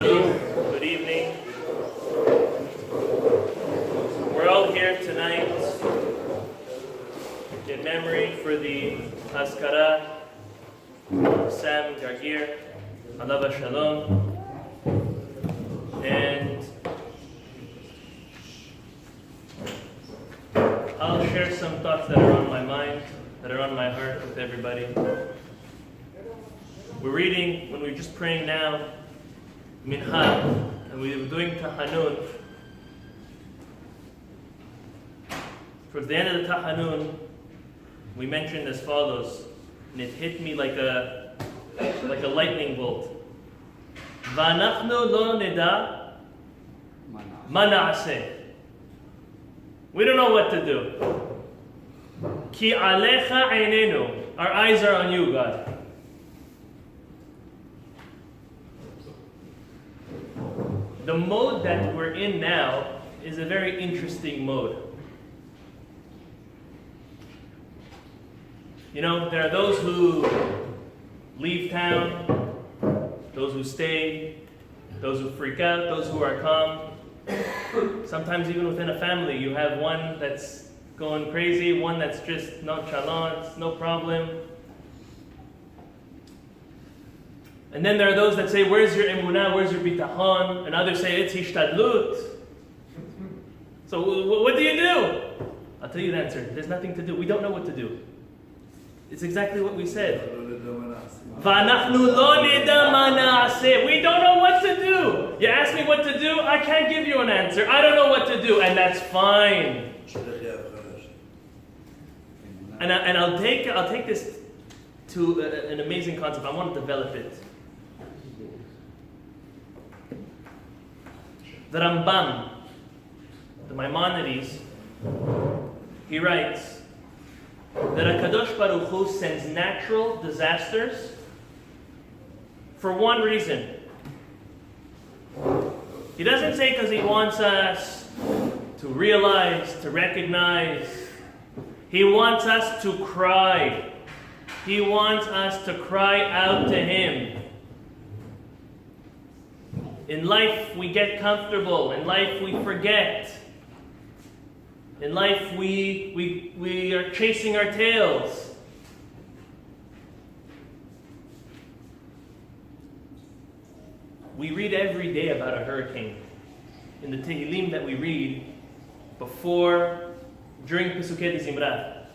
Good evening. We're all here tonight in memory for the Haskara Sam Gargir, Alava Shalom, and I'll share some thoughts that are on my mind, that are on my heart with everybody. We're reading, when we're just praying now, Minha, and we were doing Tahanun. Towards the end of the Tahanun, we mentioned as follows, and it hit me like a lightning bolt. V'anachnu lo neda ma na'aseh. We don't know what to do. Ki alecha einenu. Our eyes are on you, God. The mode that we're in now is a very interesting mode. You know, there are those who leave town, those who stay, those who freak out, those who are calm. Sometimes even within a family, you have one that's going crazy, one that's just nonchalant, no problem. And then there are those that say, where's your emunah, where's your bitachon? And others say, it's hishtadlut. So what do you do? I'll tell you the answer. There's nothing to do. We don't know what to do. It's exactly what we said. V'anachnu lo neda ma na'aseh. We don't know what to do. You ask me what to do, I can't give you an answer. I don't know what to do, and that's fine. And I'll take this to an amazing concept. I want to develop it. The Rambam, the Maimonides, he writes that HaKadosh Baruch Hu sends natural disasters for one reason. He doesn't say because he wants us to realize, to recognize. He wants us to cry. He wants us to cry out to Him. In life, we get comfortable. In life, we forget. In life, we are chasing our tails. We read every day about a hurricane. In the Tehillim that we read during Pesukei Zimra,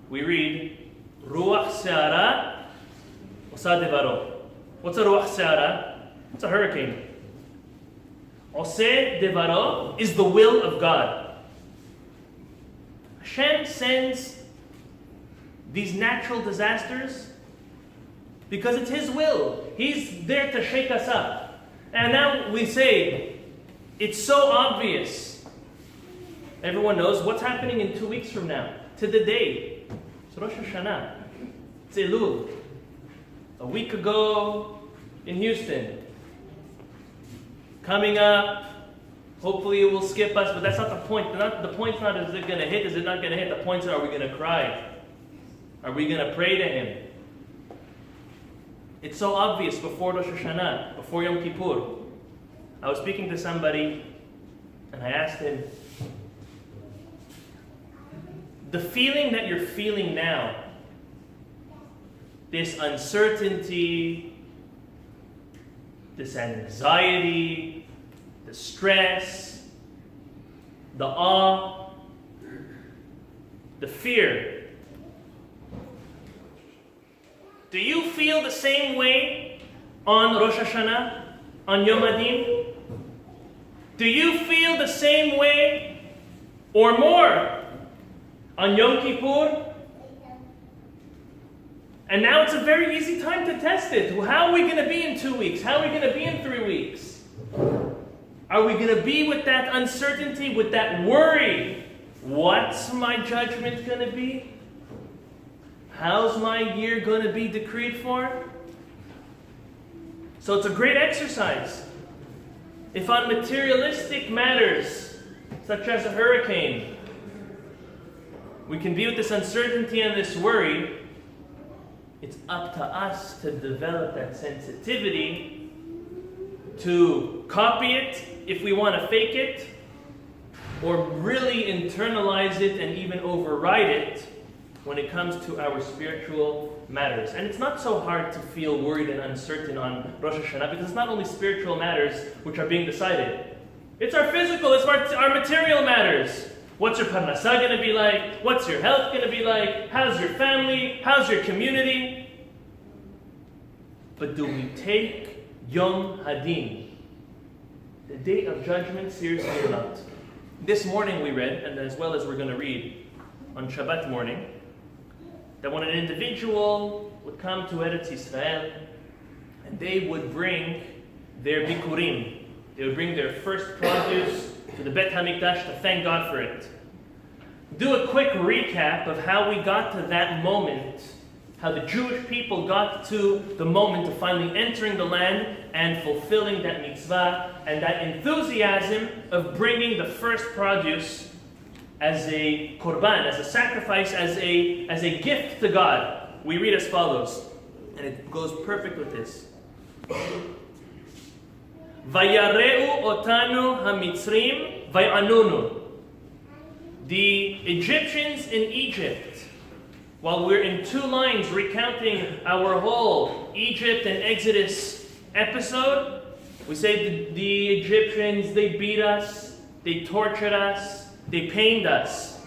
we read, Ruach Se'ara Osa Devaro. What's a Ruach Se'ara? It's a hurricane. Oseh Devaro is the will of God. Hashem sends these natural disasters because it's His will. He's there to shake us up. And now we say, it's so obvious. Everyone knows what's happening in 2 weeks from now, to the day. It's Rosh Hashanah. It's Elul. A week ago in Houston. Coming up, hopefully it will skip us, but that's not the point. The point's not is it going to hit, is it not going to hit. The point is, are we going to cry? Are we going to pray to Him? It's so obvious before Rosh Hashanah, before Yom Kippur. I was speaking to somebody, and I asked him, the feeling that you're feeling now, this uncertainty, this anxiety, the stress, the awe, the fear. Do you feel the same way on Rosh Hashanah, on Yom Adin? Do you feel the same way or more on Yom Kippur? And now it's a very easy time to test it. How are we going to be in 2 weeks? How are we going to be in 3 weeks? Are we going to be with that uncertainty, with that worry? What's my judgment going to be? How's my year going to be decreed for? So it's a great exercise. If on materialistic matters, such as a hurricane, we can be with this uncertainty and this worry, it's up to us to develop that sensitivity to copy it, if we want to fake it, or really internalize it and even override it when it comes to our spiritual matters. And it's not so hard to feel worried and uncertain on Rosh Hashanah, because it's not only spiritual matters which are being decided. It's our physical, it's our material matters. What's your parnasah going to be like? What's your health going to be like? How's your family? How's your community? But do we take Yom Hadin, the day of judgment, seriously or not? This morning we read, and as well as we're going to read on Shabbat morning, that when an individual would come to Eretz Yisrael, and they would bring their bikurim, they would bring their first produce to the Bet HaMikdash to thank God for it. Do a quick recap of how we got to that moment, how the Jewish people got to the moment of finally entering the land and fulfilling that mitzvah and that enthusiasm of bringing the first produce as a korban, as a sacrifice, as a gift to God. We read as follows, and it goes perfect with this. Vayareu otanu hamitzrim vayanunu. The Egyptians in Egypt, while we're in two lines recounting our whole Egypt and Exodus episode, we say the Egyptians, they beat us, they tortured us, they pained us.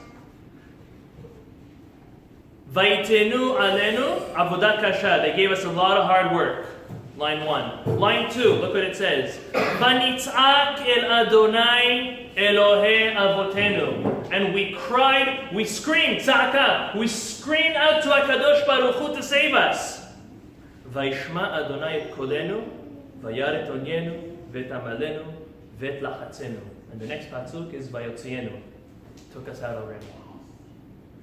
Vayitenu alenu avodah kasha. They gave us a lot of hard work. Line 1. Line 2, look what it says. Vanitzak el Adonai Elohe avotenu. And we cried, we screamed, tzaka. We screamed out to HaKadosh Baruch Hu to save us. Vayishma Adonai et kolenu, vayar et onyenu, vet amalenu, vet lachatzenu. And the next pasuk is vayotzienu. Took us out already.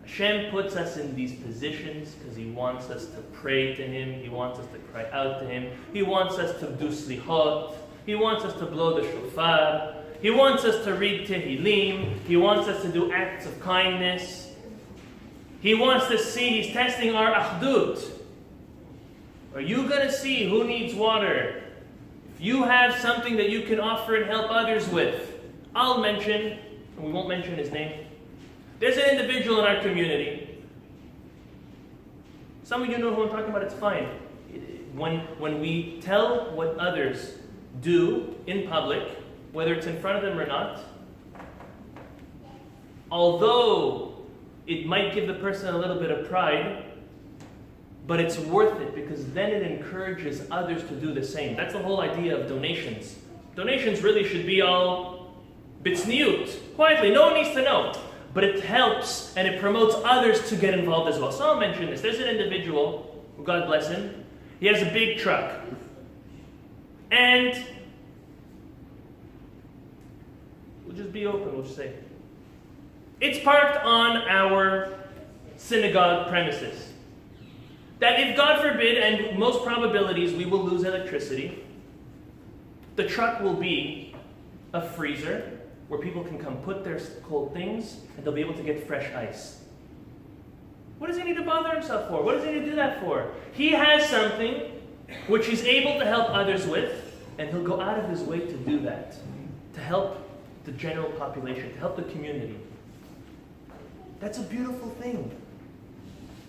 Hashem puts us in these positions because He wants us to pray to Him. He wants us to cry out to Him. He wants us to do slichot. He wants us to blow the shofar. He wants us to read Tehillim. He wants us to do acts of kindness. He wants to see, He's testing our achdut. Are you going to see who needs water? If you have something that you can offer and help others with, I'll mention, and we won't mention his name. There's an individual in our community. Some of you know who I'm talking about, it's fine. When we tell what others do in public, whether it's in front of them or not, although it might give the person a little bit of pride, but it's worth it because then it encourages others to do the same. That's the whole idea of donations. Donations really should be all bitsniut, quietly. No one needs to know. But it helps and it promotes others to get involved as well. So I'll mention this. There's an individual, God bless him, he has a big truck. And we'll just be open, we'll just say, it's parked on our synagogue premises. That if God forbid, and most probabilities we will lose electricity, the truck will be a freezer where people can come put their cold things and they'll be able to get fresh ice. What does he need to bother himself for? What does he need to do that for? He has something which he's able to help others with, and he'll go out of his way to do that, to help the general population, to help the community. That's a beautiful thing.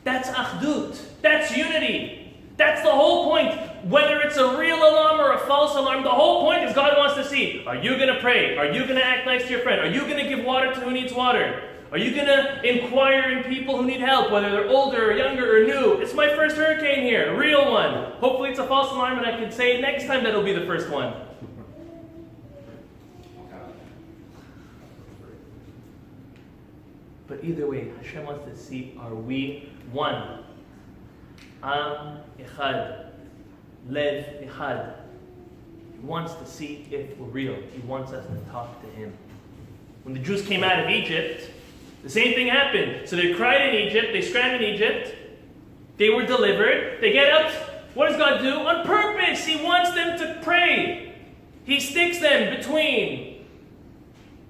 That's achdut. That's unity. That's the whole point. Whether it's a real alarm or a false alarm, the whole point is God wants to see, are you going to pray? Are you going to act nice to your friend? Are you going to give water to who needs water? Are you going to inquire in people who need help, whether they're older or younger or new? It's my first hurricane here, a real one. Hopefully it's a false alarm and I can say next time that'll be the first one. But either way, Hashem wants to see, are we one? Am echad, lev echad. He wants to see if we're real. He wants us to talk to Him. When the Jews came out of Egypt, the same thing happened. So they cried in Egypt, they screamed in Egypt, they were delivered, they get out. What does God do? On purpose, He wants them to pray. He sticks them between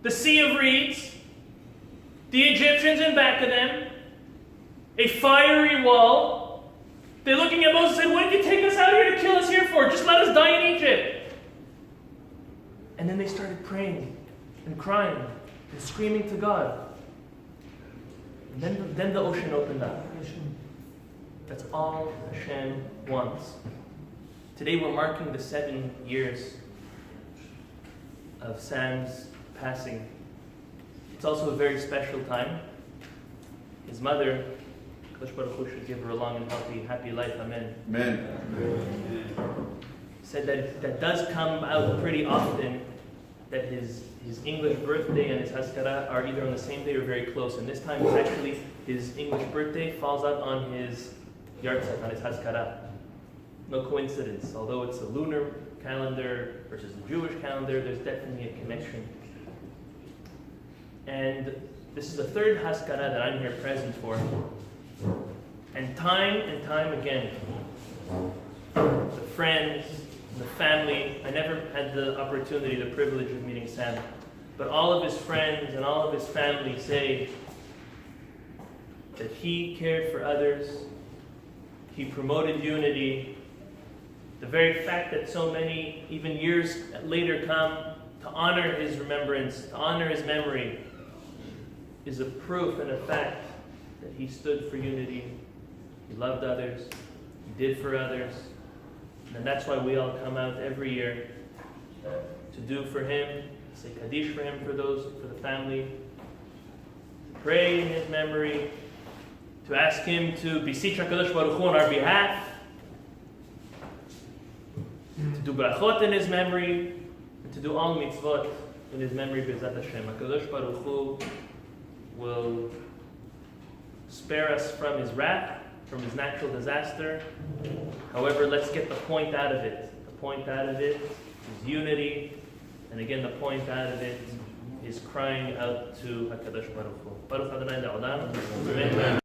the sea of reeds, the Egyptians in back of them, a fiery wall. They're looking at Moses and said, what did you take us out here to kill us here for? Just let us die in Egypt. And then they started praying and crying and screaming to God. And then the ocean opened up. That's all Hashem wants. Today we're marking the 7 years of Sam's passing. It's also a very special time. His mother, Kadosh Baruch Hu should give her a long and healthy, happy life. Amen. Amen. Said that does come out pretty often, that his English birthday and his Haskara are either on the same day or very close. And this time it's actually his English birthday falls out on his Yartzeit, on his Haskara. No coincidence. Although it's a lunar calendar versus the Jewish calendar, there's definitely a connection. And this is the third Haskara that I'm here present for. And time again, the friends, the family, I never had the opportunity, the privilege of meeting Sam, but all of his friends and all of his family say that he cared for others, he promoted unity. The very fact that so many, even years later, come to honor his remembrance, to honor his memory, is a proof and a fact that he stood for unity, he loved others, he did for others, and that's why we all come out every year to do for him, to say Kaddish for him, for the family, to pray in his memory, to ask him to beseech HaKadosh Baruch Hu on our behalf, to do brachot in his memory, and to do all mitzvot in his memory, B'ezrat Hashem. HaKadosh Baruch Hu will spare us from his wrath, from his natural disaster. However, let's get the point out of it. The point out of it is unity, and again, the point out of it is crying out to HaKadosh Baruch Hu. Baruch Adonai Le'olam. Amen.